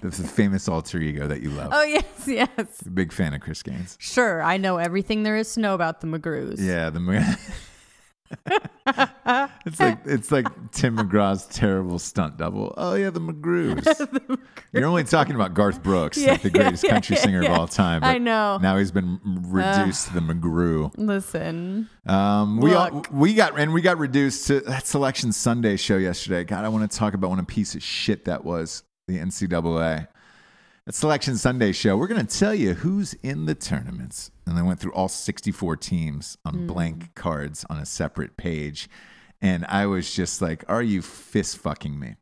The famous alter ego that you love. Oh, yes. A big fan of Chris Gaines. Sure, I know everything there is to know about the McGrews. Yeah, It's like Tim McGraw's terrible stunt double. Oh yeah, the McGraws. You're only talking about Garth Brooks, like the greatest country singer of all time. But I know. Now he's been reduced to the McGraw. Listen, we got reduced to that Selection Sunday show yesterday. God, I want to talk about what a piece of shit that was. The NCAA. That Selection Sunday show. We're going to tell you who's in the tournaments. And they went through all 64 teams on blank cards on a separate page. And I was just like, are you fist fucking me?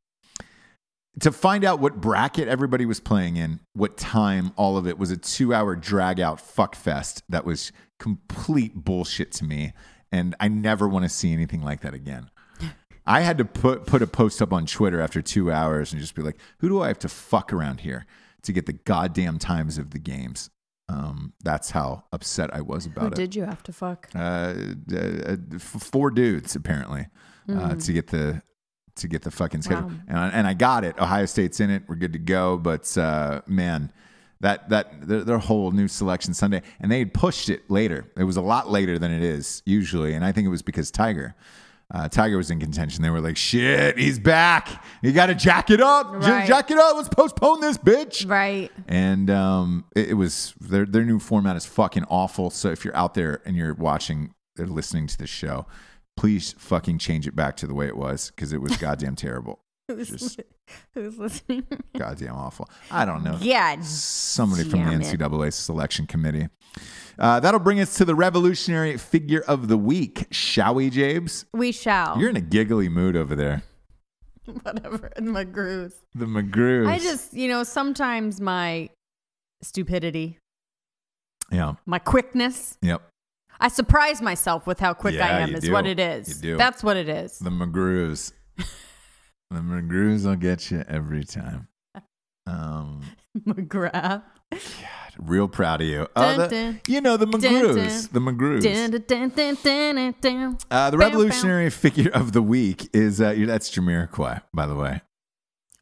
To find out what bracket everybody was playing in, what time, all of it was a 2-hour drag out fuck fest that was complete bullshit to me. And I never want to see anything like that again. I had to put a post up on Twitter after 2 hours and just be like, who do I have to fuck around here to get the goddamn times of the games? That's how upset I was about it. Who did you have to fuck? 4 dudes apparently to get the fucking schedule. Wow. And I got it. Ohio State's in it. We're good to go. But man, that their whole new Selection Sunday, and they had pushed it later. It was a lot later than it is usually, and I think it was because Tiger was in contention. They were like, shit, he's back. You got to jack it up. Right. Jack it up. Let's postpone this, bitch. Right. And it was their new format is fucking awful. So if you're out there and you're watching or listening to this show, please fucking change it back to the way it was, because it was goddamn terrible. Who's listening? Goddamn awful. I don't know. Yeah. Somebody from the NCAA selection committee. That'll bring us to the revolutionary figure of the week. Shall we, Jabes? We shall. You're in a giggly mood over there. Whatever. The McGraws. The McGraws. I just, sometimes my stupidity. Yeah. My quickness. Yep. I surprise myself with how quick I am is what it is. You do. That's what it is. The McGraws. The McGraws will get you every time. McGraw. God, real proud of you. The McGraws. The McGraws. The revolutionary figure of the week is that's Jamiroquai, by the way.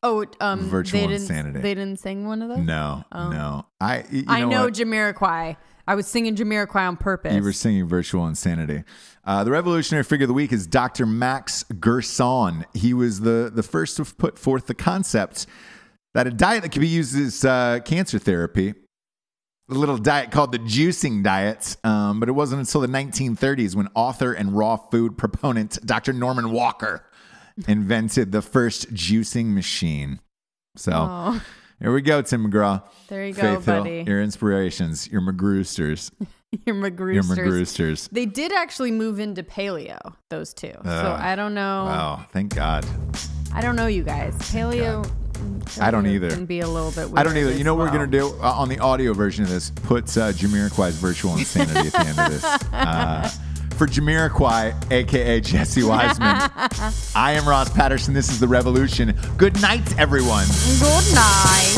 Oh, Virtual Insanity. They didn't sing one of those? No. I know Jamiroquai. I was singing Jamiroquai on purpose. You were singing Virtual Insanity. The revolutionary figure of the week is Dr. Max Gerson. He was the first to put forth the concept that a diet that could be used as cancer therapy, a little diet called the juicing diet, but it wasn't until the 1930s when author and raw food proponent Dr. Norman Walker invented the first juicing machine. So here we go, Tim McGraw. There you go, buddy. Your inspirations, your McGroosters. Your McGroosters. They did actually move into paleo, those two. So I don't know. Wow, thank God. I don't know, you guys. Paleo. I don't either. Can be a little bit weird. I don't either. You know what we're going to do on the audio version of this? Put Jamiroquai's Virtual Insanity at the end of this. For Jamiroquai, a.k.a. Jessie Wiseman, I am Ross Patterson. This is The Revolution. Good night, everyone. Good night.